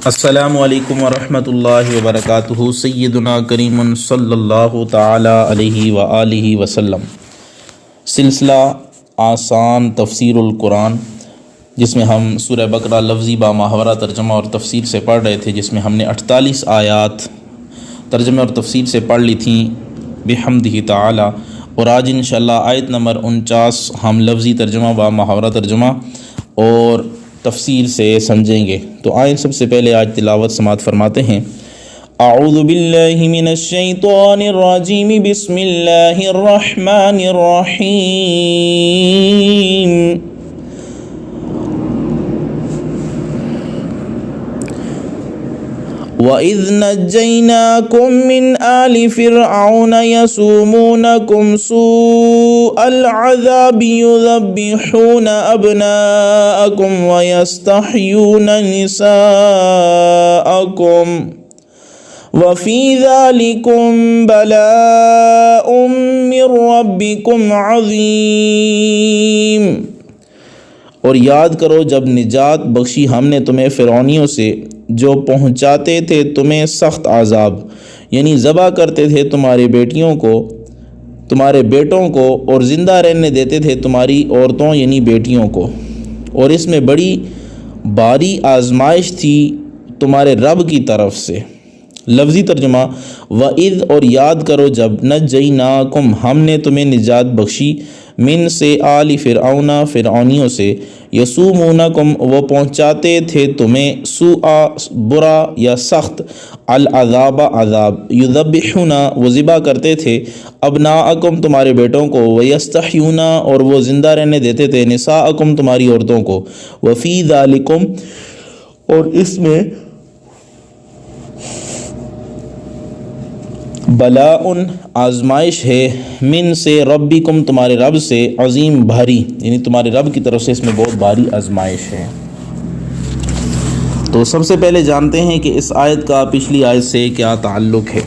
السلام علیکم ورحمۃ اللہ وبرکاتہ۔ سیدنا کریم صلی اللہ تعالی علیہ وآلہ وسلم سلسلہ آسان تفسیر القرآن، جس میں ہم سورہ بقرہ لفظی با محاورہ ترجمہ اور تفسیر سے پڑھ رہے تھے، جس میں ہم نے 48 آیات ترجمہ اور تفسیر سے پڑھ لی تھیں بحمدہ تعالی، اور آج انشاءاللہ آیت نمبر 49 ہم لفظی ترجمہ با محاورہ ترجمہ اور تفسیر سے سمجھیں گے۔ تو آئیں سب سے پہلے آج تلاوت سماعت فرماتے ہیں۔ اعوذ باللہ من الشیطان الرجیم، بسم اللہ الرحمن الرحیم۔ وَإِذْ نَجَّيْنَاكُمْ مِنْ آلِ فِرْعَوْنَ يَسُومُونَكُمْ سُوءَ الْعَذَابِ يُذَبِّحُونَ أَبْنَاءَكُمْ وَيَسْتَحْيُونَ نِسَاءَكُمْ وَفِي ذَلِكُمْ بَلَاءٌ مِّن رَّبِّكُمْ عَظِيمٌ۔ اور یاد کرو جب نجات بخشی ہم نے تمہیں فرعونیوں سے، جو پہنچاتے تھے تمہیں سخت عذاب، یعنی ذبح کرتے تھے تمہاری بیٹیوں کو، تمہارے بیٹوں کو، اور زندہ رہنے دیتے تھے تمہاری عورتوں یعنی بیٹیوں کو، اور اس میں بڑی بھاری آزمائش تھی تمہارے رب کی طرف سے۔ لفظی ترجمہ، وَإِذْ اور یاد کرو جب، نَجَّيْنَاكُمْ ہم نے تمہیں نجات بخشی، من سے آل فرعون فرعونیوں سے، یسومونکم وہ پہنچاتے تھے تمہیں، سوء برا یا سخت، العذاب عذاب، یذبحون وہ ذبح کرتے تھے، ابناءکم تمہارے بیٹوں کو، ویستحیون اور وہ زندہ رہنے دیتے تھے، نساءکم تمہاری عورتوں کو، وفی ذالکم اور اس میں، بلاء آزمائش ہے، من سے، ربکم تمہارے رب سے، عظیم بھاری، یعنی تمہارے رب کی طرف سے اس میں بہت بھاری آزمائش ہے۔ تو سب سے پہلے جانتے ہیں کہ اس آیت کا پچھلی آیت سے کیا تعلق ہے۔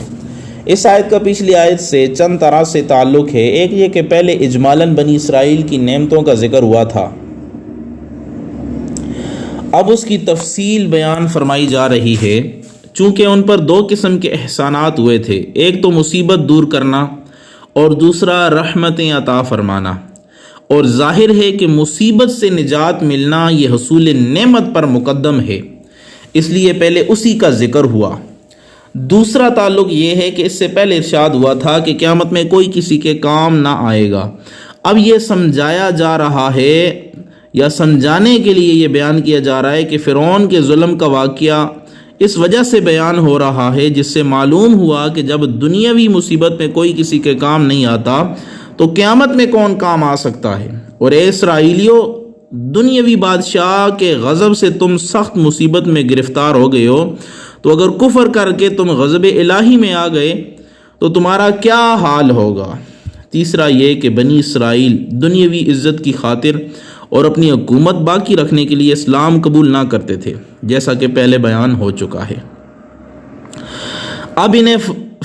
اس آیت کا پچھلی آیت سے چند طرح سے تعلق ہے۔ ایک یہ کہ پہلے اجمالاً بنی اسرائیل کی نعمتوں کا ذکر ہوا تھا، اب اس کی تفصیل بیان فرمائی جا رہی ہے، چونکہ ان پر دو قسم کے احسانات ہوئے تھے، ایک تو مصیبت دور کرنا اور دوسرا رحمتیں عطا فرمانا، اور ظاہر ہے کہ مصیبت سے نجات ملنا یہ حصول نعمت پر مقدم ہے، اس لیے پہلے اسی کا ذکر ہوا۔ دوسرا تعلق یہ ہے کہ اس سے پہلے ارشاد ہوا تھا کہ قیامت میں کوئی کسی کے کام نہ آئے گا۔ اب یہ سمجھایا جا رہا ہے یا سمجھانے کے لیے یہ بیان کیا جا رہا ہے کہ فرعون کے ظلم کا واقعہ اس وجہ سے بیان ہو رہا ہے، جس سے معلوم ہوا کہ جب دنیاوی مصیبت میں کوئی کسی کے کام نہیں آتا تو قیامت میں کون کام آ سکتا ہے۔ اور اے اسرائیلیو، دنیاوی بادشاہ کے غضب سے تم سخت مصیبت میں گرفتار ہو گئے ہو، تو اگر کفر کر کے تم غضب الہی میں آ گئے تو تمہارا کیا حال ہوگا۔ تیسرا یہ کہ بنی اسرائیل دنیاوی عزت کی خاطر اور اپنی حکومت باقی رکھنے کے لیے اسلام قبول نہ کرتے تھے، جیسا کہ پہلے بیان ہو چکا ہے۔ اب انہیں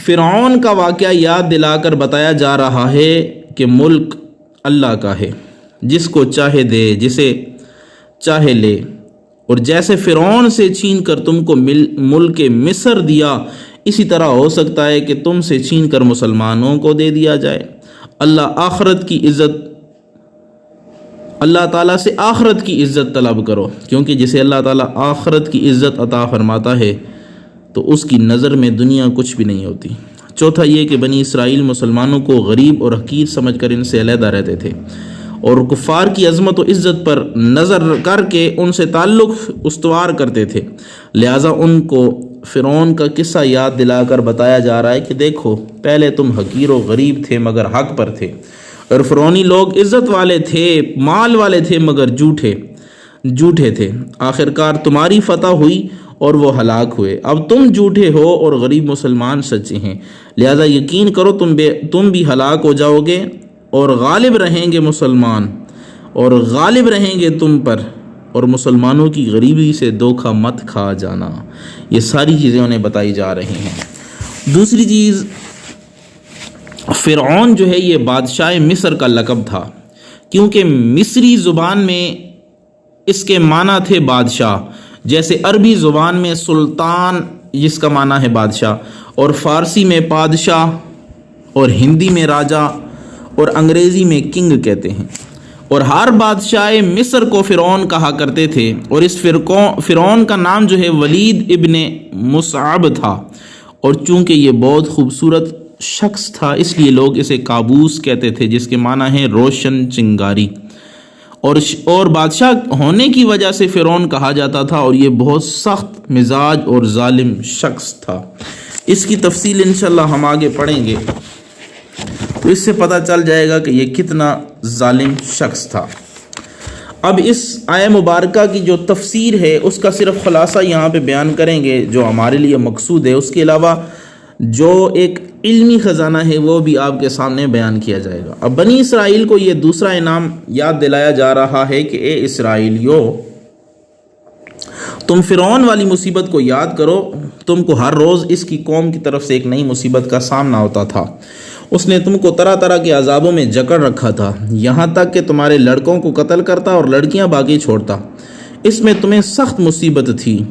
فرعون کا واقعہ یاد دلا کر بتایا جا رہا ہے کہ ملک اللہ کا ہے، جس کو چاہے دے، جسے چاہے لے، اور جیسے فرعون سے چھین کر تم کو ملک مصر دیا، اسی طرح ہو سکتا ہے کہ تم سے چھین کر مسلمانوں کو دے دیا جائے۔ اللہ تعالیٰ سے آخرت کی عزت طلب کرو، کیونکہ جسے اللہ تعالیٰ آخرت کی عزت عطا فرماتا ہے تو اس کی نظر میں دنیا کچھ بھی نہیں ہوتی۔ چوتھا یہ کہ بنی اسرائیل مسلمانوں کو غریب اور حقیر سمجھ کر ان سے علیحدہ رہتے تھے، اور کفار کی عظمت و عزت پر نظر کر کے ان سے تعلق استوار کرتے تھے، لہٰذا ان کو فرعون کا قصہ یاد دلا کر بتایا جا رہا ہے کہ دیکھو، پہلے تم حقیر و غریب تھے مگر حق پر تھے، اور فرعونی لوگ عزت والے تھے، مال والے تھے مگر جھوٹے تھے، آخرکار تمہاری فتح ہوئی اور وہ ہلاک ہوئے۔ اب تم جھوٹے ہو اور غریب مسلمان سچے ہیں، لہذا یقین کرو تم بھی ہلاک ہو جاؤ گے، اور غالب رہیں گے مسلمان، اور غالب رہیں گے تم پر، اور مسلمانوں کی غریبی سے دھوکہ مت کھا جانا۔ یہ ساری چیزیں انہیں بتائی جا رہی ہیں۔ دوسری چیز، فرعون جو ہے یہ بادشاہ مصر کا لقب تھا، کیونکہ مصری زبان میں اس کے معنی تھے بادشاہ، جیسے عربی زبان میں سلطان جس کا معنی ہے بادشاہ، اور فارسی میں پادشاہ، اور ہندی میں راجا، اور انگریزی میں کنگ کہتے ہیں۔ اور ہر بادشاہ مصر کو فرعون کہا کرتے تھے، اور اس فرعون کا نام جو ہے ولید ابن مصعب تھا، اور چونکہ یہ بہت خوبصورت شخص تھا اس لیے لوگ اسے کابوس کہتے تھے، جس کے معنی ہے روشن چنگاری، اور بادشاہ ہونے کی وجہ سے فرعون کہا جاتا تھا، اور یہ بہت سخت مزاج اور ظالم شخص تھا۔ اس کی تفصیل انشاءاللہ ہم آگے پڑھیں گے تو اس سے پتہ چل جائے گا کہ یہ کتنا ظالم شخص تھا۔ اب اس آیہ مبارکہ کی جو تفسیر ہے اس کا صرف خلاصہ یہاں پہ بیان کریں گے جو ہمارے لیے مقصود ہے، اس کے علاوہ جو ایک علمی خزانہ ہے وہ بھی آپ کے سامنے بیان کیا جائے گا۔ اب بنی اسرائیل کو یہ دوسرا انعام یاد دلایا جا رہا ہے کہ اے اسرائیلیو، تم فرعون والی مصیبت کو یاد کرو، تم کو ہر روز اس کی قوم کی طرف سے ایک نئی مصیبت کا سامنا ہوتا تھا، اس نے تم کو طرح طرح کے عذابوں میں جکڑ رکھا تھا، یہاں تک کہ تمہارے لڑکوں کو قتل کرتا اور لڑکیاں باقی چھوڑتا۔ اس میں تمہیں سخت مصیبت تھی،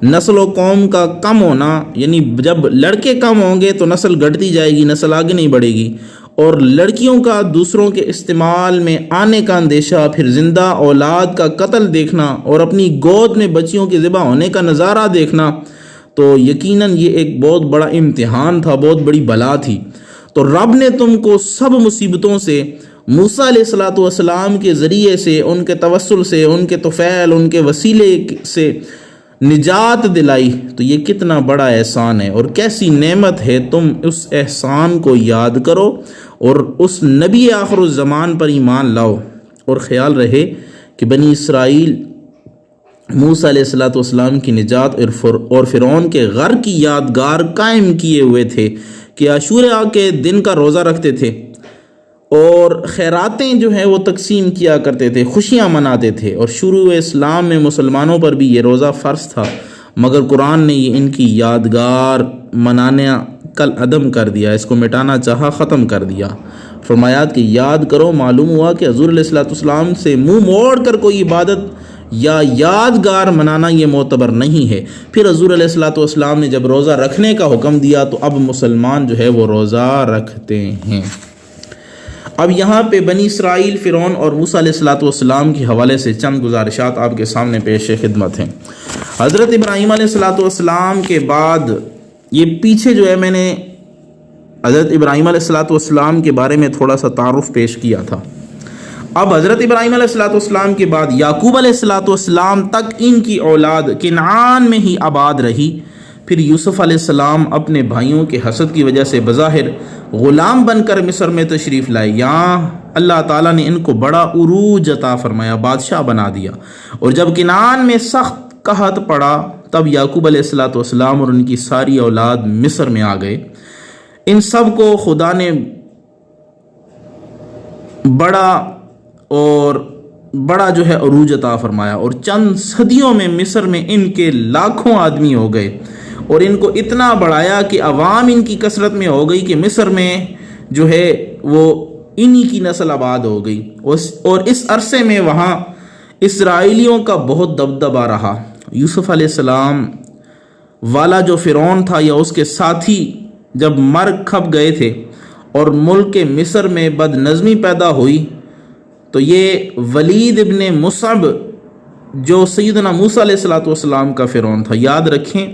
نسل و قوم کا کم ہونا، یعنی جب لڑکے کم ہوں گے تو نسل گھٹتی جائے گی، نسل آگے نہیں بڑھے گی، اور لڑکیوں کا دوسروں کے استعمال میں آنے کا اندیشہ، پھر زندہ اولاد کا قتل دیکھنا، اور اپنی گود میں بچیوں کے ذبح ہونے کا نظارہ دیکھنا، تو یقیناً یہ ایک بہت بڑا امتحان تھا، بہت بڑی بلا تھی۔ تو رب نے تم کو سب مصیبتوں سے موسیٰ علیہ السلام کے ذریعے سے، ان کے توسل سے، ان کے طفیل، ان کے وسیلے سے نجات دلائی۔ تو یہ کتنا بڑا احسان ہے اور کیسی نعمت ہے، تم اس احسان کو یاد کرو اور اس نبی آخر الزمان پر ایمان لاؤ، اور خیال رہے کہ بنی اسرائیل موسیٰ علیہ السلام کی نجات اور فرعون کے غرق کی یادگار قائم کیے ہوئے تھے کہ عاشوراء کے دن کا روزہ رکھتے تھے، اور خیراتیں جو ہیں وہ تقسیم کیا کرتے تھے، خوشیاں مناتے تھے، اور شروع اسلام میں مسلمانوں پر بھی یہ روزہ فرض تھا، مگر قرآن نے یہ ان کی یادگار منانا کل عدم کر دیا، اس کو مٹانا چاہا، ختم کر دیا۔ فرمایا کہ یاد کرو، معلوم ہوا کہ حضور علیہ السلام سے منہ موڑ کر کوئی عبادت یا یادگار منانا یہ معتبر نہیں ہے۔ پھر حضور علیہ السلام نے جب روزہ رکھنے کا حکم دیا تو اب مسلمان جو ہے وہ روزہ رکھتے ہیں۔ اب یہاں پہ بنی اسرائیل، فرعون اور موسیٰ علیہ السلام کے حوالے سے چند گزارشات آپ کے سامنے پیش خدمت ہیں۔ حضرت ابراہیم علیہ السلام کے بعد، یہ پیچھے جو ہے میں نے حضرت ابراہیم علیہ السلام کے بارے میں تھوڑا سا تعارف پیش کیا تھا۔ اب حضرت ابراہیم علیہ السلام کے بعد یعقوب علیہ السلام تک ان کی اولاد کنعان میں ہی آباد رہی۔ پھر یوسف علیہ السلام اپنے بھائیوں کے حسد کی وجہ سے بظاہر غلام بن کر مصر میں تشریف لائے، یہاں اللہ تعالیٰ نے ان کو بڑا عروج عطا فرمایا، بادشاہ بنا دیا، اور جب کنعان میں سخت قحط پڑا تب یعقوب علیہ السلام اور ان کی ساری اولاد مصر میں آ گئے۔ ان سب کو خدا نے بڑا جو ہے عروج عطا فرمایا، اور چند صدیوں میں مصر میں ان کے لاکھوں آدمی ہو گئے، اور ان کو اتنا بڑھایا کہ عوام ان کی کثرت میں ہو گئی کہ مصر میں جو ہے وہ انہی کی نسل آباد ہو گئی، اور اس عرصے میں وہاں اسرائیلیوں کا بہت دبدبہ رہا۔ یوسف علیہ السلام والا جو فرعون تھا یا اس کے ساتھی جب مر کھپ گئے تھے اور ملک مصر میں بد نظمی پیدا ہوئی، تو یہ ولید ابن مصعب جو سیدنا موسیٰ علیہ السلام کا فرعون تھا، یاد رکھیں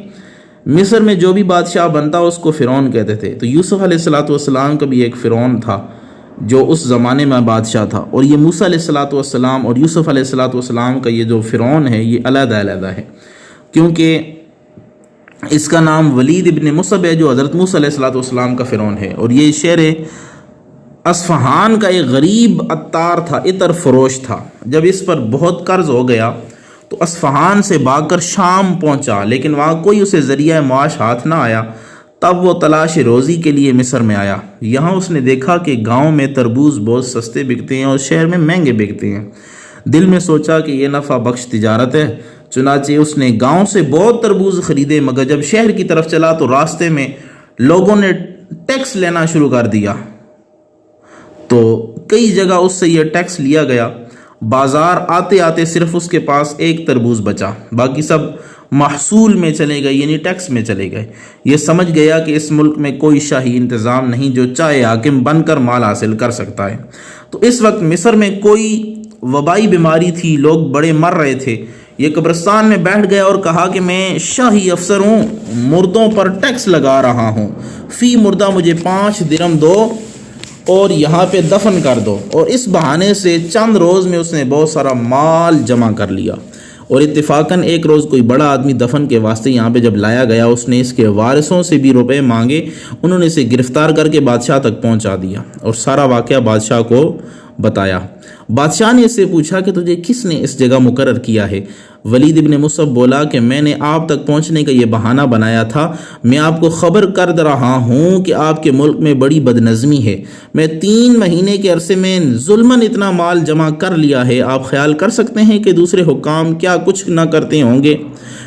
مصر میں جو بھی بادشاہ بنتا اس کو فرعون کہتے تھے، تو یوسف علیہ السلام کا بھی ایک فرعون تھا جو اس زمانے میں بادشاہ تھا، اور یہ موسیٰ علیہ السلام اور یوسف علیہ السلام کا یہ جو فرعون ہے یہ علیحدہ علیحدہ ہے، کیونکہ اس کا نام ولید ابن مصعب ہے جو حضرت موسیٰ علیہ السلام کا فرعون ہے، اور یہ شہر اصفہان کا ایک غریب عطار تھا، عطر فروش تھا۔ جب اس پر بہت قرض ہو گیا تو اصفہان سے بھاگ کر شام پہنچا، لیکن وہاں کوئی اسے ذریعہ معاش ہاتھ نہ آیا، تب وہ تلاش روزی کے لیے مصر میں آیا۔ یہاں اس نے دیکھا کہ گاؤں میں تربوز بہت سستے بکتے ہیں اور شہر میں مہنگے بکتے ہیں۔ دل میں سوچا کہ یہ نفع بخش تجارت ہے، چنانچہ اس نے گاؤں سے بہت تربوز خریدے، مگر جب شہر کی طرف چلا تو راستے میں لوگوں نے ٹیکس لینا شروع کر دیا، تو کئی جگہ اس سے یہ ٹیکس لیا گیا، بازار آتے آتے صرف اس کے پاس ایک تربوز بچا، باقی سب محصول میں چلے گئے، یعنی ٹیکس میں چلے گئے۔ یہ سمجھ گیا کہ اس ملک میں کوئی شاہی انتظام نہیں جو چاہے حاکم بن کر مال حاصل کر سکتا ہے۔ تو اس وقت مصر میں کوئی وبائی بیماری تھی، لوگ بڑے مر رہے تھے۔ یہ قبرستان میں بیٹھ گیا اور کہا کہ میں شاہی افسر ہوں، مردوں پر ٹیکس لگا رہا ہوں، فی مردہ مجھے 5 درم دو اور یہاں پہ دفن کر دو۔ اور اس بہانے سے چند روز میں اس نے بہت سارا مال جمع کر لیا، اور اتفاقاً ایک روز کوئی بڑا آدمی دفن کے واسطے یہاں پہ جب لایا گیا، اس نے اس کے وارثوں سے بھی روپے مانگے، انہوں نے اسے گرفتار کر کے بادشاہ تک پہنچا دیا اور سارا واقعہ بادشاہ کو بتایا۔ بادشاہ نے اس سے پوچھا کہ تجھے کس نے اس جگہ مقرر کیا ہے؟ ولید ابن مصعب بولا کہ میں نے آپ تک پہنچنے کا یہ بہانہ بنایا تھا، میں آپ کو خبر کر رہا ہوں کہ آپ کے ملک میں بڑی بدنظمی ہے، میں 3 مہینے کے عرصے میں ظلماً اتنا مال جمع کر لیا ہے، آپ خیال کر سکتے ہیں کہ دوسرے حکام کیا کچھ نہ کرتے ہوں گے۔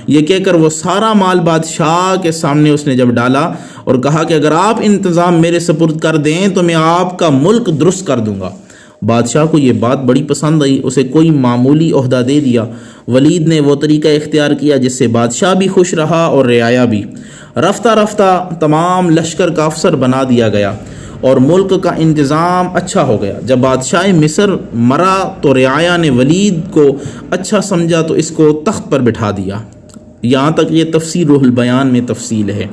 یہ کہہ کر وہ سارا مال بادشاہ کے سامنے اس نے جب ڈالا اور کہا کہ اگر آپ انتظام میرے سپرد کر دیں تو میں آپ کا ملک درست کر دوں گا۔ بادشاہ کو یہ بات بڑی پسند آئی، اسے کوئی معمولی عہدہ دے دیا۔ ولید نے وہ طریقہ اختیار کیا جس سے بادشاہ بھی خوش رہا اور رعایا بھی۔ رفتہ رفتہ تمام لشکر کا افسر بنا دیا گیا اور ملک کا انتظام اچھا ہو گیا۔ جب بادشاہ مصر مرا تو رعایا نے ولید کو اچھا سمجھا تو اس کو تخت پر بٹھا دیا۔ یہاں تک یہ تفسیر روح البیان میں تفصیل ہے۔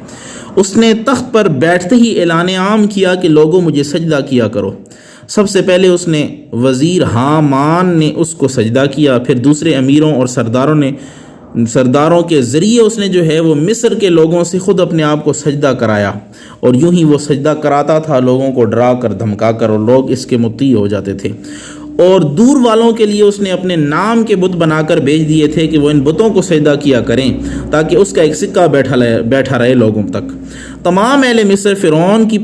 اس نے تخت پر بیٹھتے ہی اعلان عام کیا کہ لوگوں مجھے سجدہ کیا کرو۔ سب سے پہلے اس نے وزیر حامان نے اس کو سجدہ کیا، پھر دوسرے امیروں اور سرداروں کے ذریعے اس نے جو ہے وہ مصر کے لوگوں سے خود اپنے آپ کو سجدہ کرایا، اور یوں ہی وہ سجدہ کراتا تھا، لوگوں کو ڈرا کر دھمکا کر، اور لوگ اس کے مطیع ہو جاتے تھے۔ اور دور والوں کے لیے اس نے اپنے نام کے بت بنا کر بھیج دیے تھے کہ وہ ان بتوں کو سجدہ کیا کریں تاکہ اس کا ایک سکہ بیٹھا رہے لوگوں تک۔ تمام اہل مصر فرعون کی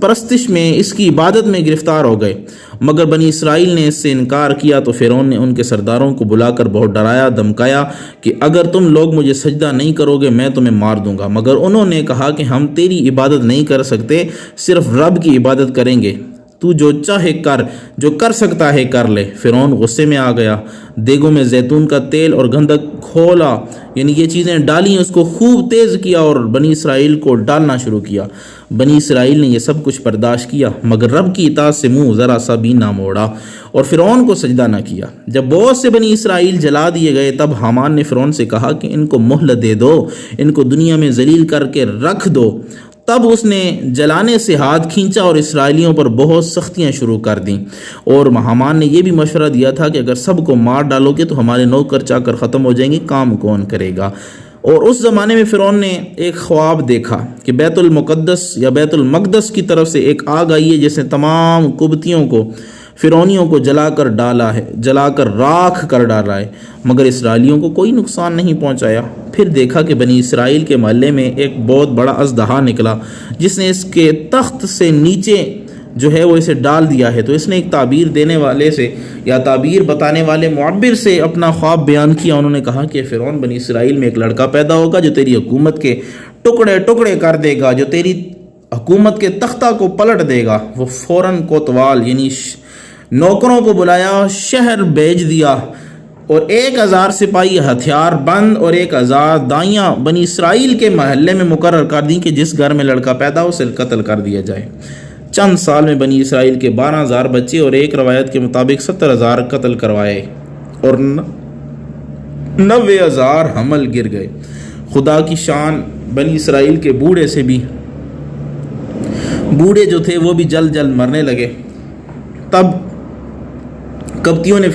پرستش میں، اس کی عبادت میں گرفتار ہو گئے، مگر بنی اسرائیل نے اس سے انکار کیا تو فرعون نے ان کے سرداروں کو بلا کر بہت ڈرایا دھمکایا کہ اگر تم لوگ مجھے سجدہ نہیں کرو گے میں تمہیں مار دوں گا، مگر انہوں نے کہا کہ ہم تیری عبادت نہیں کر سکتے، صرف رب کی عبادت کریں گے، تو جو چاہے کر، جو کر سکتا ہے کر لے۔ فرعون غصے میں آ گیا، دیگوں میں زیتون کا تیل اور گندھک کھولا، یعنی یہ چیزیں ڈالیں، اس کو خوب تیز کیا اور بنی اسرائیل کو ڈالنا شروع کیا۔ بنی اسرائیل نے یہ سب کچھ برداشت کیا مگر رب کی اطاعت سے منہ ذرا سا بھی نہ موڑا اور فرعون کو سجدہ نہ کیا۔ جب بہت سے بنی اسرائیل جلا دیے گئے تب حامان نے فرعون سے کہا کہ ان کو مہلت دے دو، ان کو دنیا میں ذلیل کر کے رکھ دو۔ تب اس نے جلانے سے ہاتھ کھینچا اور اسرائیلیوں پر بہت سختیاں شروع کر دیں، اور حامان نے یہ بھی مشورہ دیا تھا کہ اگر سب کو مار ڈالو گے تو ہمارے نوکر چاکر ختم ہو جائیں گے، کام کون کرے گا۔ اور اس زمانے میں فرعون نے ایک خواب دیکھا کہ بیت المقدس یا بیت المقدس کی طرف سے ایک آگ آئی ہے جس نے تمام قبطیوں کو، فرعونیوں کو جلا کر راکھ کر ڈالا ہے، مگر اسرائیلیوں کو کوئی نقصان نہیں پہنچایا۔ پھر دیکھا کہ بنی اسرائیل کے محلے میں ایک بہت بڑا اژدہا نکلا جس نے اس کے تخت سے نیچے جو ہے وہ اسے ڈال دیا ہے۔ تو اس نے ایک تعبیر دینے والے سے یا تعبیر بتانے والے معبر سے اپنا خواب بیان کیا۔ انہوں نے کہا کہ فرعون بنی اسرائیل میں ایک لڑکا پیدا ہوگا جو تیری حکومت کے ٹکڑے ٹکڑے کر دے گا، جو تیری حکومت کے تختہ کو پلٹ دے گا۔ وہ فوراً کوتوال یعنی نوکروں کو بلایا، شہر بھیج دیا، اور 1000 سپاہی ہتھیار بند اور 1000 دائیاں بنی اسرائیل کے محلے میں مقرر کر دیں کہ جس گھر میں لڑکا پیدا ہو اسے قتل کر دیا جائے۔ چند سال میں بنی اسرائیل کے 12000 بچے اور ایک روایت کے مطابق 70000 قتل کروائے اور 90000 حمل گر گئے۔ خدا کی شان، بنی اسرائیل کے بوڑھے جو تھے وہ بھی جلد مرنے لگے۔ تب قبطیوں نے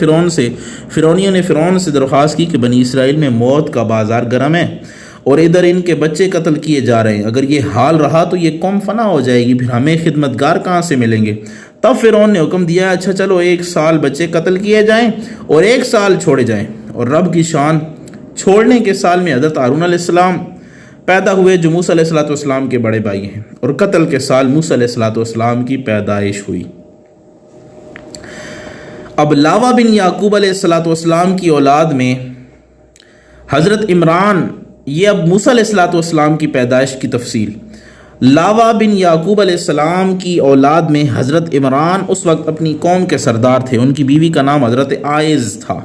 فرعونیوں نے فرعون سے درخواست کی کہ بنی اسرائیل میں موت کا بازار گرم ہے اور ادھر ان کے بچے قتل کیے جا رہے ہیں، اگر یہ حال رہا تو یہ قوم فنا ہو جائے گی، پھر ہمیں خدمتگار کہاں سے ملیں گے؟ تب فرعون نے حکم دیا، اچھا چلو 1 سال بچے قتل کیے جائیں اور 1 سال چھوڑے جائیں۔ اور رب کی شان، چھوڑنے کے سال میں حضرت ہارون علیہ السلام پیدا ہوئے جو موسیٰ علیہ السلام کے بڑے بھائی ہیں، اور قتل کے سال موسیٰ علیہ السلام کی پیدائش ہوئی۔ اب لاوا بن یعقوب علیہ السلام کی اولاد میں حضرت عمران، یہ اب موسیٰ علیہ السلام کی پیدائش کی تفصیل۔ لاوا بن یعقوب علیہ السلام کی اولاد میں حضرت عمران اس وقت اپنی قوم کے سردار تھے، ان کی بیوی کا نام حضرت عائز تھا۔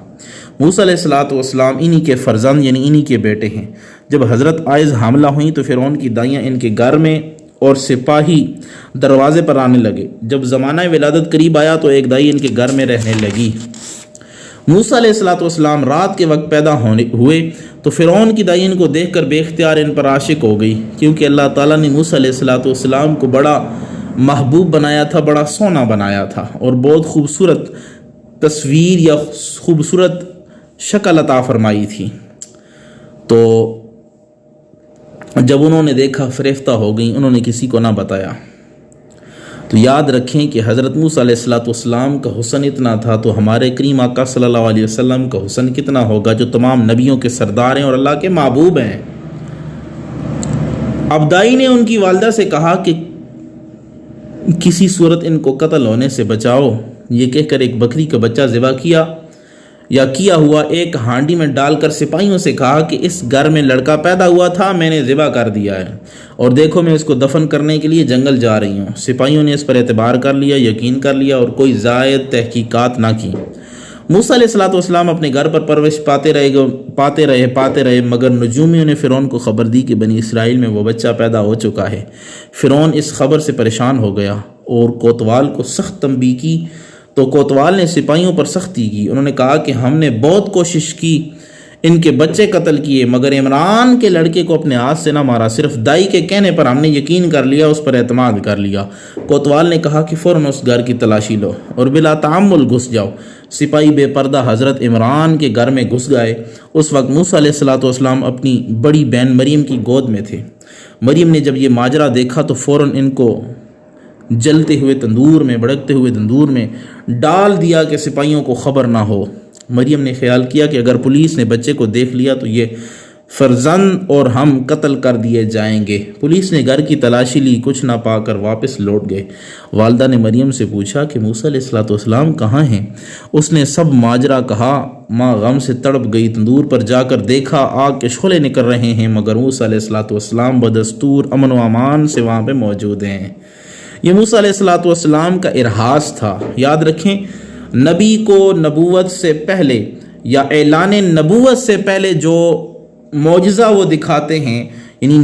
موسیٰ علیہ السلام انہی کے فرزند یعنی انہی کے بیٹے ہیں۔ جب حضرت عائز حاملہ ہوئیں تو فرعون کی دائیاں ان کے گھر میں اور سپاہی دروازے پر آنے لگے۔ جب زمانہ ولادت قریب آیا تو ایک دائی ان کے گھر میں رہنے لگی۔ موسیٰ علیہ السلام رات کے وقت پیدا ہوئے تو فرعون کی دائی ان کو دیکھ کر بے اختیار ان پر عاشق ہو گئی، کیونکہ اللہ تعالیٰ نے موسیٰ علیہ السلام کو بڑا محبوب بنایا تھا، بڑا سونا بنایا تھا اور بہت خوبصورت تصویر یا خوبصورت شکل عطا فرمائی تھی۔ تو جب انہوں نے دیکھا فریفتہ ہو گئیں، انہوں نے کسی کو نہ بتایا۔ تو یاد رکھیں کہ حضرت موسیٰ علیہ السلام کا حسن اتنا تھا تو ہمارے کریم آقا صلی اللہ علیہ وسلم کا حسن کتنا ہوگا، جو تمام نبیوں کے سردار ہیں اور اللہ کے محبوب ہیں۔ اب دائی نے ان کی والدہ سے کہا کہ کسی صورت ان کو قتل ہونے سے بچاؤ۔ یہ کہہ کر ایک بکری کا بچہ ذبح کیا ہوا ایک ہانڈی میں ڈال کر سپاہیوں سے کہا کہ اس گھر میں لڑکا پیدا ہوا تھا، میں نے ذبح کر دیا ہے اور دیکھو میں اس کو دفن کرنے کے لیے جنگل جا رہی ہوں۔ سپاہیوں نے اس پر اعتبار کر لیا، یقین کر لیا اور کوئی زائد تحقیقات نہ کی۔ موسیٰ علیہ السلام اپنے گھر پر پرورش پاتے رہے مگر نجومیوں نے فرعون کو خبر دی کہ بنی اسرائیل میں وہ بچہ پیدا ہو چکا ہے۔ فرعون اس خبر سے پریشان ہو گیا اور کوتوال کو سخت تنبیہ کی تو کوتوال نے سپاہیوں پر سختی کی۔ انہوں نے کہا کہ ہم نے بہت کوشش کی، ان کے بچے قتل کیے مگر عمران کے لڑکے کو اپنے ہاتھ سے نہ مارا، صرف دائی کے کہنے پر ہم نے یقین کر لیا، اس پر اعتماد کر لیا۔ کوتوال نے کہا کہ فوراً اس گھر کی تلاشی لو اور بلا تعمل گھس جاؤ۔ سپاہی بے پردہ حضرت عمران کے گھر میں گھس گئے۔ اس وقت موسیٰ علیہ السلام اپنی بڑی بہن مریم کی گود میں تھے۔ مریم نے جب یہ ماجرا دیکھا تو فوراً ان کو جلتے ہوئے تندور میں بھڑکتے ہوئے تندور میں ڈال دیا کہ سپاہیوں کو خبر نہ ہو۔ مریم نے خیال کیا کہ اگر پولیس نے بچے کو دیکھ لیا تو یہ فرزند اور ہم قتل کر دیے جائیں گے۔ پولیس نے گھر کی تلاشی لی، کچھ نہ پا کر واپس لوٹ گئے۔ والدہ نے مریم سے پوچھا کہ موسیٰ علیہ السلام کہاں ہیں؟ اس نے سب ماجرا کہا۔ ماں غم سے تڑپ گئی۔ تندور پر جا کر دیکھا آگ کے شعلے نکل رہے ہیں مگر موسیٰ علیہ السلام بدستور امن و امان سے وہاں پہ موجود ہیں۔ یہ موسیٰ علیہ السلام کا ارہاس تھا۔ یاد رکھیں، نبی کو نبوت سے پہلے یا اعلان نبوت سے پہلے جو معجزہ وہ دکھاتے ہیں، یعنی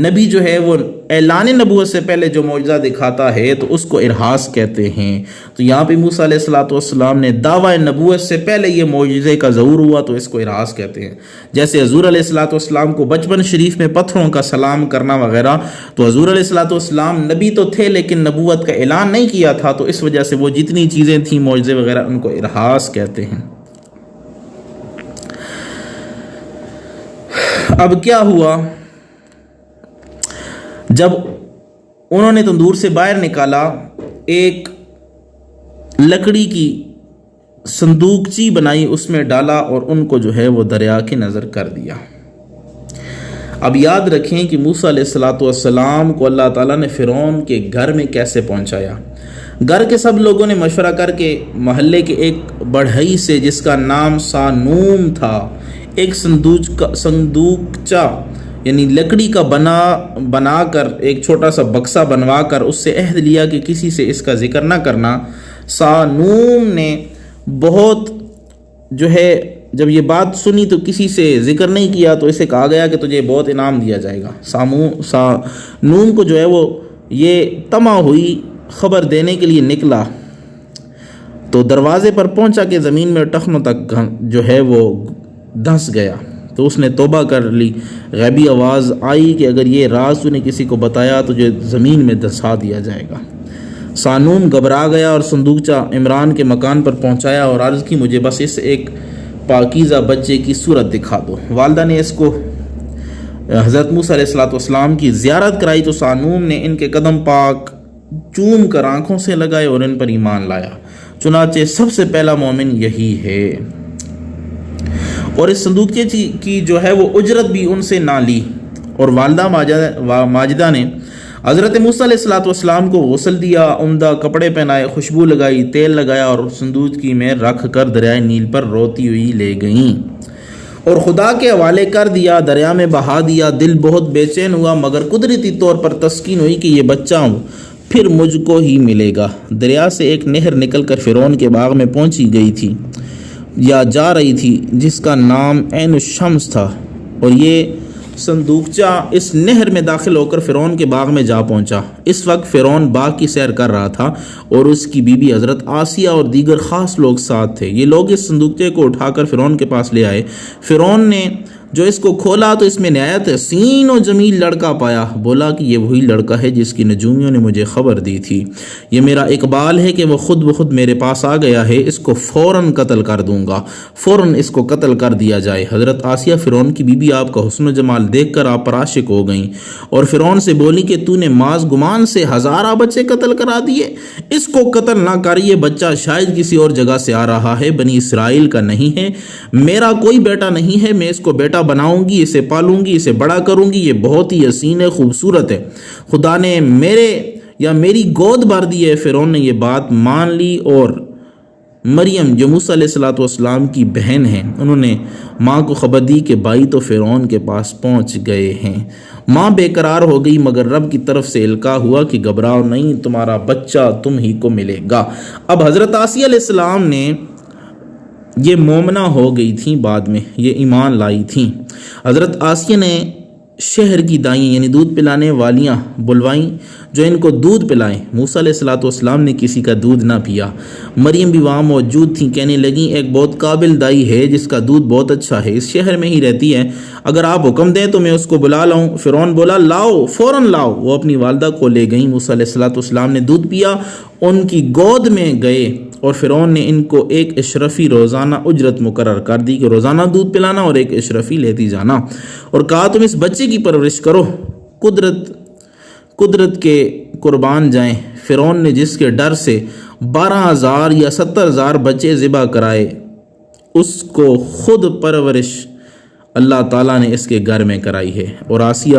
نبی جو ہے وہ اعلان نبوت سے پہلے جو معجزہ دکھاتا ہے تو اس کو ارہاس کہتے ہیں۔ تو یہاں پہ موسیٰ علیہ السلام نے دعوی نبوت سے پہلے یہ معجزے کا ظہور ہوا تو اس کو ارہاس کہتے ہیں۔ جیسے حضور علیہ السلام کو بچپن شریف میں پتھروں کا سلام کرنا وغیرہ، تو حضور علیہ السلام نبی تو تھے لیکن نبوت کا اعلان نہیں کیا تھا، تو اس وجہ سے وہ جتنی چیزیں تھیں معجزے وغیرہ ان کو ارہاس کہتے ہیں۔ اب کیا ہوا؟ جب انہوں نے تندور سے باہر نکالا، ایک لکڑی کی صندوقچی بنائی، اس میں ڈالا اور ان کو جو ہے وہ دریا کی نظر کر دیا۔ اب یاد رکھیں کہ موسیٰ علیہ السلام کو اللہ تعالیٰ نے فرعون کے گھر میں کیسے پہنچایا۔ گھر کے سب لوگوں نے مشورہ کر کے محلے کے ایک بڑھئی سے جس کا نام سانوم تھا ایک صندوقچہ یعنی لکڑی کا بنا کر ایک چھوٹا سا بکسا بنوا کر اس سے عہد لیا کہ کسی سے اس کا ذکر نہ کرنا۔ سانوم نے بہت جو ہے جب یہ بات سنی تو کسی سے ذکر نہیں کیا، تو اسے کہا گیا کہ تجھے بہت انعام دیا جائے گا۔ سانوم کو جو ہے وہ یہ طمع ہوئی، خبر دینے کے لیے نکلا تو دروازے پر پہنچا کہ زمین میں ٹخنوں تک جو ہے وہ دھنس گیا۔ تو اس نے توبہ کر لی۔ غیبی آواز آئی کہ اگر یہ راز تو نے کسی کو بتایا تو جو زمین میں دھسا دیا جائے گا۔ سانوم گھبرا گیا اور صندوقچہ عمران کے مکان پر پہنچایا اور عرض کی مجھے بس اس ایک پاکیزہ بچے کی صورت دکھا دو۔ والدہ نے اس کو حضرت موسیٰ علیہ السلام کی زیارت کرائی تو سانوم نے ان کے قدم پاک چوم کر آنکھوں سے لگائے اور ان پر ایمان لایا۔ چنانچہ سب سے پہلا مومن یہی ہے، اور اس صندوقچے کی جو ہے وہ اجرت بھی ان سے نہ لی۔ اور والدہ ماجدہ نے حضرت موسیٰ علیہ السلام کو غسل دیا، عمدہ کپڑے پہنائے، خوشبو لگائی، تیل لگایا اور صندوقچی میں رکھ کر دریائے نیل پر روتی ہوئی لے گئیں۔ اور خدا کے حوالے کر دیا، دریا میں بہا دیا۔ دل بہت بے چین ہوا مگر قدرتی طور پر تسکین ہوئی کہ یہ بچہ ہوں، پھر مجھ کو ہی ملے گا۔ دریا سے ایک نہر نکل کر فرعون کے باغ میں پہنچی گئی تھی یا جا رہی تھی، جس کا نام عین الشمس تھا، اور یہ صندوقچہ اس نہر میں داخل ہو کر فرعون کے باغ میں جا پہنچا۔ اس وقت فرعون باغ کی سیر کر رہا تھا اور اس کی بیوی حضرت آسیہ اور دیگر خاص لوگ ساتھ تھے۔ یہ لوگ اس صندوقچے کو اٹھا کر فرعون کے پاس لے آئے۔ فرعون نے جو اس کو کھولا تو اس میں نہایت حسین و جمیل لڑکا پایا۔ بولا کہ یہ وہی لڑکا ہے جس کی نجومیوں نے مجھے خبر دی تھی۔ یہ میرا اقبال ہے کہ وہ خود بخود میرے پاس آ گیا ہے، اس کو فوراً قتل کر دوں گا، فوراً اس کو قتل کر دیا جائے۔ حضرت آسیہ فرعون کی بیوی آپ کا حسن و جمال دیکھ کر آپ پر عاشق ہو گئیں اور فرعون سے بولی کہ تو نے ماز گمان سے ہزارہ بچے قتل کرا دیے، اس کو قتل نہ کر، یہ بچہ شاید کسی اور جگہ سے آ رہا ہے، بنی اسرائیل کا نہیں ہے، میرا کوئی بیٹا نہیں ہے، میں اس کو بیٹا بناؤں گی، اسے پالوں گی، اسے بڑا کروں گی، یہ بہت ہی حسین ہے، خوبصورت ہے، خدا نے میری گود بھر دی ہے۔ فرعون نے یہ بات مان لی اور مریم جو موسیٰ علیہ السلام کی بہن ہیں، انہوں نے ماں کو خبر دی کہ بھائی تو فرعون کے پاس پہنچ گئے ہیں۔ ماں بے قرار ہو گئی مگر رب کی طرف سے القاء ہوا کہ گھبراؤ نہیں، تمہارا بچہ تم ہی کو ملے گا۔ اب حضرت آسیہ علیہ السلام نے یہ مومنہ ہو گئی تھیں، بعد میں یہ ایمان لائی تھیں۔ حضرت آسیہ نے شہر کی دائیں یعنی دودھ پلانے والیاں بلوائیں جو ان کو دودھ پلائیں۔ موسیٰ علیہ السلام نے کسی کا دودھ نہ پیا۔ مریم بھی وہاں موجود تھیں، کہنے لگیں ایک بہت قابل دائی ہے جس کا دودھ بہت اچھا ہے، اس شہر میں ہی رہتی ہے، اگر آپ حکم دیں تو میں اس کو بلا لاؤں۔ فرعون بولا لاؤ، فوراً لاؤ۔ وہ اپنی والدہ کو لے گئیں۔ موسیٰ علیہ السلام نے دودھ پیا، ان کی گود میں گئے اور فرعون نے ان کو ایک اشرفی روزانہ اجرت مقرر کر دی کہ روزانہ دودھ پلانا اور ایک اشرفی لیتی جانا، اور کہا تم اس بچے کی پرورش کرو، قدرت کے قربان جائیں۔ فرعون نے جس کے ڈر سے 12,000 یا 70,000 بچے ذبح کرائے، اس کو خود پرورش اللہ تعالیٰ نے اس کے گھر میں کرائی ہے۔ اور آسیہ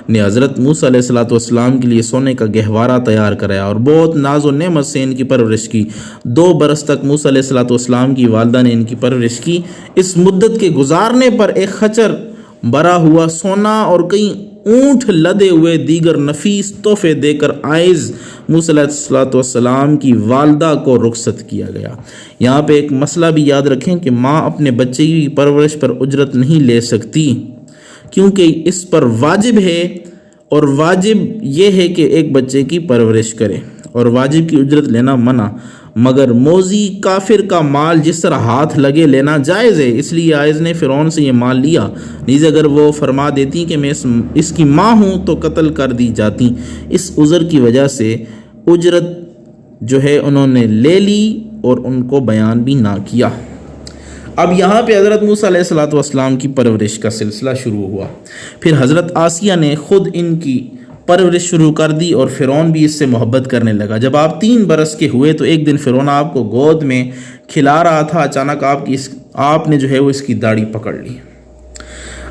نے حضرت موسیٰ علیہ السلام کے لیے سونے کا گہوارہ تیار کرایا اور بہت ناز و نعمت سے ان کی پرورش کی۔ 2 برس تک موسیٰ علیہ السلام کی والدہ نے ان کی پرورش کی۔ اس مدت کے گزارنے پر ایک خچر بھرا ہوا سونا اور کئی اونٹ لدے ہوئے دیگر نفیس تحفے دے کر عائز موسیٰ علیہ السلام کی والدہ کو رخصت کیا گیا۔ یہاں پہ ایک مسئلہ بھی یاد رکھیں کہ ماں اپنے بچے کی پرورش پر اجرت نہیں لے سکتی، کیونکہ اس پر واجب ہے، اور واجب یہ ہے کہ ایک بچے کی پرورش کرے، اور واجب کی اجرت لینا منع، مگر موذی کافر کا مال جس طرح ہاتھ لگے لینا جائز ہے، اس لیے عائز نے فرعون سے یہ مال لیا۔ نیز اگر وہ فرما دیتی کہ میں اس کی ماں ہوں تو قتل کر دی جاتی۔ اس عذر کی وجہ سے اجرت جو ہے انہوں نے لے لی اور ان کو بیان بھی نہ کیا۔ اب یہاں پہ حضرت موسیٰ علیہ السلام کی پرورش کا سلسلہ شروع ہوا۔ پھر حضرت آسیہ نے خود ان کی پرورش شروع کر دی اور فرعون بھی اس سے محبت کرنے لگا۔ جب آپ 3 برس کے ہوئے تو ایک دن فرعون آپ کو گود میں کھلا رہا تھا، اچانک آپ نے جو ہے وہ اس کی داڑھی پکڑ لی۔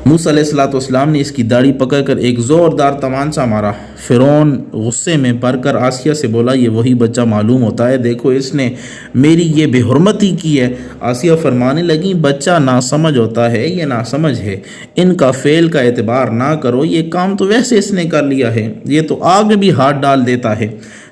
موسیٰ علیہ السلام نے اس کی داڑھی پکڑ کر ایک زوردار تمانچہ مارا۔ فرعون غصے میں بھر کر آسیہ سے بولا یہ وہی بچہ معلوم ہوتا ہے، دیکھو اس نے میری یہ بے حرمتی کی ہے۔ آسیہ فرمانے لگیں بچہ ناسمجھ ہوتا ہے، یہ ناسمجھ ہے، ان کا فعل کا اعتبار نہ کرو، یہ کام تو ویسے اس نے کر لیا ہے، یہ تو آگ میں بھی ہاتھ ڈال دیتا ہے۔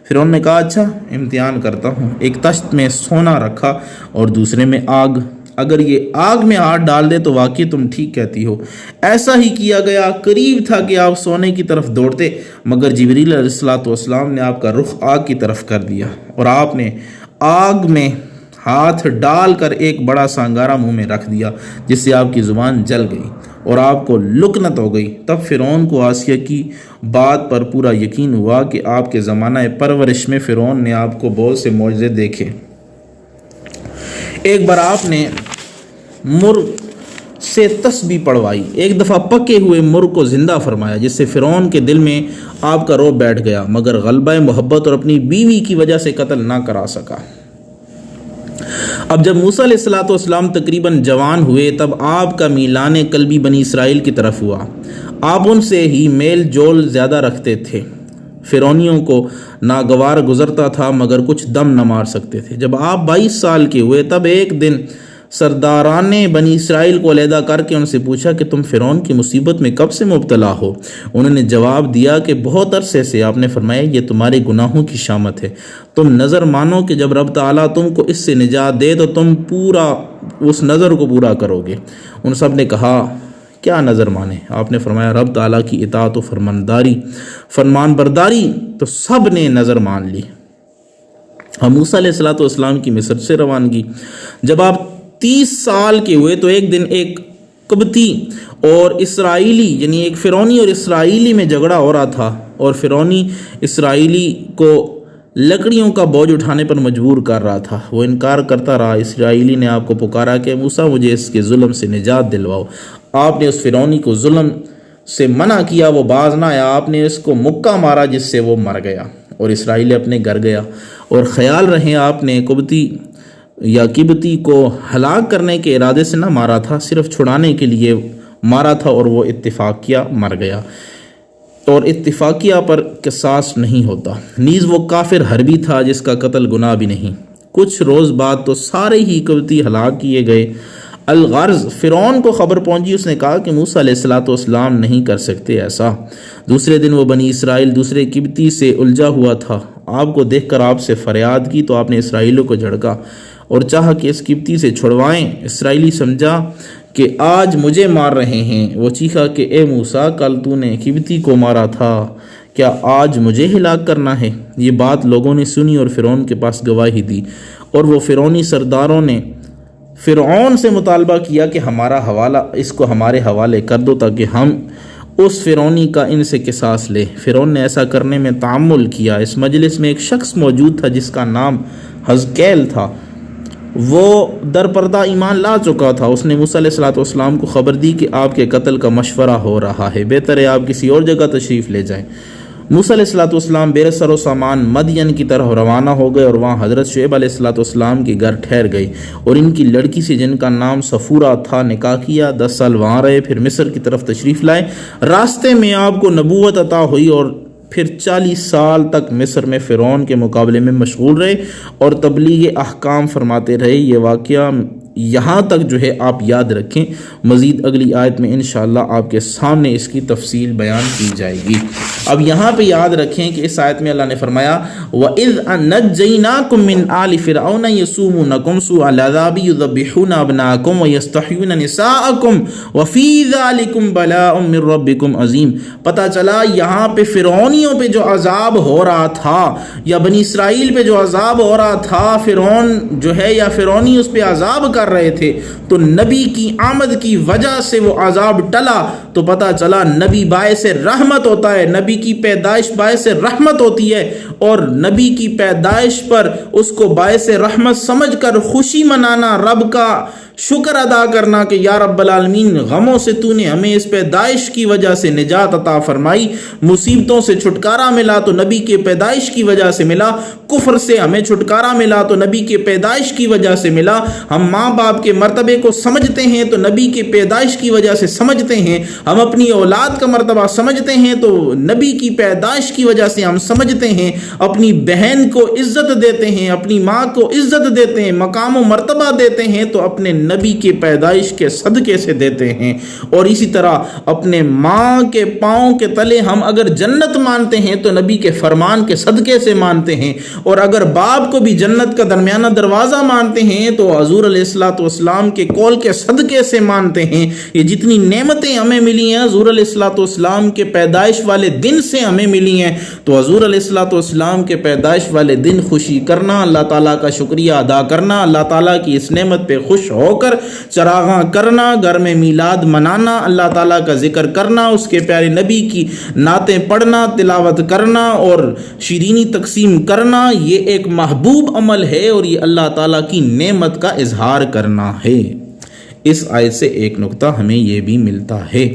فرعون نے کہا اچھا امتحان کرتا ہوں۔ ایک تشت میں سونا رکھا اور دوسرے میں آگ، اگر یہ آگ میں ہاتھ ڈال دے تو واقعی تم ٹھیک کہتی ہو۔ ایسا ہی کیا گیا، قریب تھا کہ آپ سونے کی طرف دوڑتے، مگر جبریل علیہ السلام نے آپ کا رخ آگ کی طرف کر دیا اور آپ نے آگ میں ہاتھ ڈال کر ایک بڑا سا انگارہ منہ میں رکھ دیا جس سے آپ کی زبان جل گئی اور آپ کو لکنت ہو گئی۔ تب فرعون کو آسیہ کی بات پر پورا یقین ہوا کہ آپ کے زمانہ پرورش میں فرعون نے آپ کو بہت سے معجزے دیکھے۔ ایک بار آپ نے مرغ سے تسبیح پڑھوائی، ایک دفعہ پکے ہوئے مرغ کو زندہ فرمایا جس سے فرعون کے دل میں آپ کا رعب بیٹھ گیا، مگر غلبہ محبت اور اپنی بیوی کی وجہ سے قتل نہ کرا سکا۔ اب جب موسیٰ علیہ السلام تقریباً جوان ہوئے تب آپ کا میلان قلبی بنی اسرائیل کی طرف ہوا۔ آپ ان سے ہی میل جول زیادہ رکھتے تھے، فرعونیوں کو ناگوار گزرتا تھا مگر کچھ دم نہ مار سکتے تھے۔ جب آپ 22 سال کے ہوئے تب ایک دن سرداران نے بنی اسرائیل کو علیحدہ کر کے ان سے پوچھا کہ تم فرعون کی مصیبت میں کب سے مبتلا ہو؟ انہوں نے جواب دیا کہ بہت عرصے سے۔ آپ نے فرمایا یہ تمہارے گناہوں کی شامت ہے، تم نظر مانو کہ جب رب تعالیٰ تم کو اس سے نجات دے تو تم پورا اس نظر کو پورا کرو گے۔ ان سب نے کہا کیا نظر مانے؟ آپ نے فرمایا رب تعالیٰ کی اطاعت و فرمان برداری۔ تو سب نے نظر مان لی۔ موسیٰ علیہ السلام کی مصر سے روانگی۔ جب آپ 30 سال کے ہوئے تو ایک دن ایک قبطی اور اسرائیلی، یعنی ایک فرعونی اور اسرائیلی میں جھگڑا ہو رہا تھا، اور فرعونی اسرائیلی کو لکڑیوں کا بوجھ اٹھانے پر مجبور کر رہا تھا۔ وہ انکار کرتا رہا۔ اسرائیلی نے آپ کو پکارا کہ موسیٰ مجھے اس کے ظلم سے نجات دلواؤ۔ آپ نے اس فرعونی کو ظلم سے منع کیا، وہ باز نہ آیا۔ آپ نے اس کو مکہ مارا جس سے وہ مر گیا، اور اسرائیلی اپنے گھر گیا۔ اور خیال رہے آپ نے قبطی کو ہلاک کرنے کے ارادے سے نہ مارا تھا، صرف چھڑانے کے لیے مارا تھا، اور وہ اتفاقیہ مر گیا، اور اتفاقیہ پر قصاص نہیں ہوتا۔ نیز وہ کافر حربی تھا جس کا قتل گناہ بھی نہیں۔ کچھ روز بعد تو سارے ہی قبطی ہلاک کیے گئے۔ الغرض فرعون کو خبر پہنچی، اس نے کہا کہ موسیٰ علیہ السلام نہیں کر سکتے ایسا۔ دوسرے دن وہ بنی اسرائیل دوسرے قبطی سے الجھا ہوا تھا۔ آپ کو دیکھ کر آپ سے فریاد کی تو آپ نے اسرائیلیوں کو جھڑکا اور چاہا کہ اس قبطی سے چھڑوائیں۔ اسرائیلی سمجھا کہ آج مجھے مار رہے ہیں۔ وہ چیخا کہ اے موسیٰ، کل تو نے قبطی کو مارا تھا، کیا آج مجھے ہلاک کرنا ہے؟ یہ بات لوگوں نے سنی اور فرعون کے پاس گواہی دی، اور وہ فرعونی سرداروں نے فرعون سے مطالبہ کیا کہ اس کو ہمارے حوالے کر دو تاکہ ہم اس فرعونی کا ان سے قصاص لے۔ فرعون نے ایسا کرنے میں تعمل کیا۔ اس مجلس میں ایک شخص موجود تھا جس کا نام حزقیل تھا۔ وہ در پردہ ایمان لا چکا تھا۔ اس نے موسیٰ علیہ السلام کو خبر دی کہ آپ کے قتل کا مشورہ ہو رہا ہے، بہتر ہے آپ کسی اور جگہ تشریف لے جائیں۔ موسیٰ علیہ السلام بے سر و سامان مدین کی طرف روانہ ہو گئے، اور وہاں حضرت شعیب علیہ السلام کے گھر ٹھہر گئے، اور ان کی لڑکی سے جن کا نام صفورہ تھا نکاح کیا۔ 10 سال وہاں رہے، پھر مصر کی طرف تشریف لائے۔ راستے میں آپ کو نبوت عطا ہوئی، اور پھر 40 سال تک مصر میں فرعون کے مقابلے میں مشغول رہے اور تبلیغ احکام فرماتے رہے۔ یہ واقعہ یہاں تک جو ہے آپ یاد رکھیں، مزید اگلی آیت میں انشاءاللہ آپ کے سامنے اس کی تفصیل بیان کی جائے گی۔ اب یہاں پہ یاد رکھیں کہ اس آیت میں اللہ نے فرمایا وَإِذْ أَنَجَّيْنَاكُمْ مِنْ آلِ فِرْعَوْنَ يَسُومُونَكُمْ سُوءَ الْعَذَابِ يُذَبِّحُونَ أَبْنَاءَكُمْ وَيَسْتَحْيُونَ نِسَاءَكُمْ وَفِي ذَلِكُمْ بَلَاءٌ مِّن رَّبِّكُمْ عَظِيمٌ۔ پتہ چلا یہاں پہ فرعونیوں پہ جو عذاب ہو رہا تھا، یا بنی اسرائیل پہ جو عذاب ہو رہا تھا، فرعون جو ہے یا فرعونی اس پہ عذاب کر رہے تھے، تو نبی کی آمد کی وجہ سے وہ عذاب ٹلا۔ تو پتہ چلا نبی باعث رحمت ہوتا ہے، نبی کی پیدائش باعث رحمت ہوتی ہے، اور نبی کی پیدائش پر اس کو باعث رحمت سمجھ کر خوشی منانا، رب کا شکر ادا کرنا کہ یا رب العالمین غموں سے تو نے ہمیں اس پیدائش کی وجہ سے نجات عطا فرمائی، مصیبتوں سے چھٹکارا ملا تو نبی کے پیدائش کی وجہ سے ملا، کفر سے ہمیں چھٹکارا ملا تو نبی کے پیدائش کی وجہ سے ملا، ہم ماں باپ کے مرتبے کو سمجھتے ہیں تو نبی کے پیدائش کی وجہ سے سمجھتے ہیں، ہم اپنی اولاد کا مرتبہ سمجھتے ہیں تو نبی کی پیدائش کی وجہ سے ہم سمجھتے ہیں، اپنی بہن کو عزت دیتے ہیں، اپنی ماں کو عزت دیتے ہیں، مقام و مرتبہ دیتے ہیں تو اپنے نبی کے پیدائش کے صدقے سے دیتے ہیں۔ اور اسی طرح اپنے ماں کے پاؤں کے تلے ہم اگر جنت مانتے ہیں تو نبی کے فرمان کے صدقے سے مانتے ہیں، اور اگر باپ کو بھی جنت کا درمیانہ دروازہ مانتے ہیں تو حضور علیہ السلام کے قول کے صدقے سے مانتے ہیں۔ یہ جتنی نعمتیں ہمیں ملی ہیں حضور علیہ السلام کے پیدائش والے دن سے ہمیں ملی ہیں، تو حضور علیہ السلام کے پیدائش والے دن خوشی کرنا، اللہ تعالیٰ کا شکریہ ادا کرنا، اللہ تعالیٰ کی اس نعمت پہ خوش ہو کر چراغاں کرنا، گھر میں میلاد منانا، اللہ تعالیٰ کا ذکر کرنا، اس کے پیارے نبی کی نعتیں پڑھنا، تلاوت کرنا اور شیرینی تقسیم کرنا، یہ ایک محبوب عمل ہے اور یہ اللہ تعالیٰ کی نعمت کا اظہار کرنا ہے۔ اس آیت سے ایک نقطہ ہمیں یہ بھی ملتا ہے۔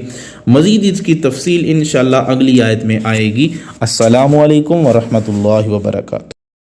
مزید اس کی تفصیل انشاءاللہ اگلی آیت میں آئے گی۔ السلام علیکم ورحمۃ اللہ وبرکاتہ۔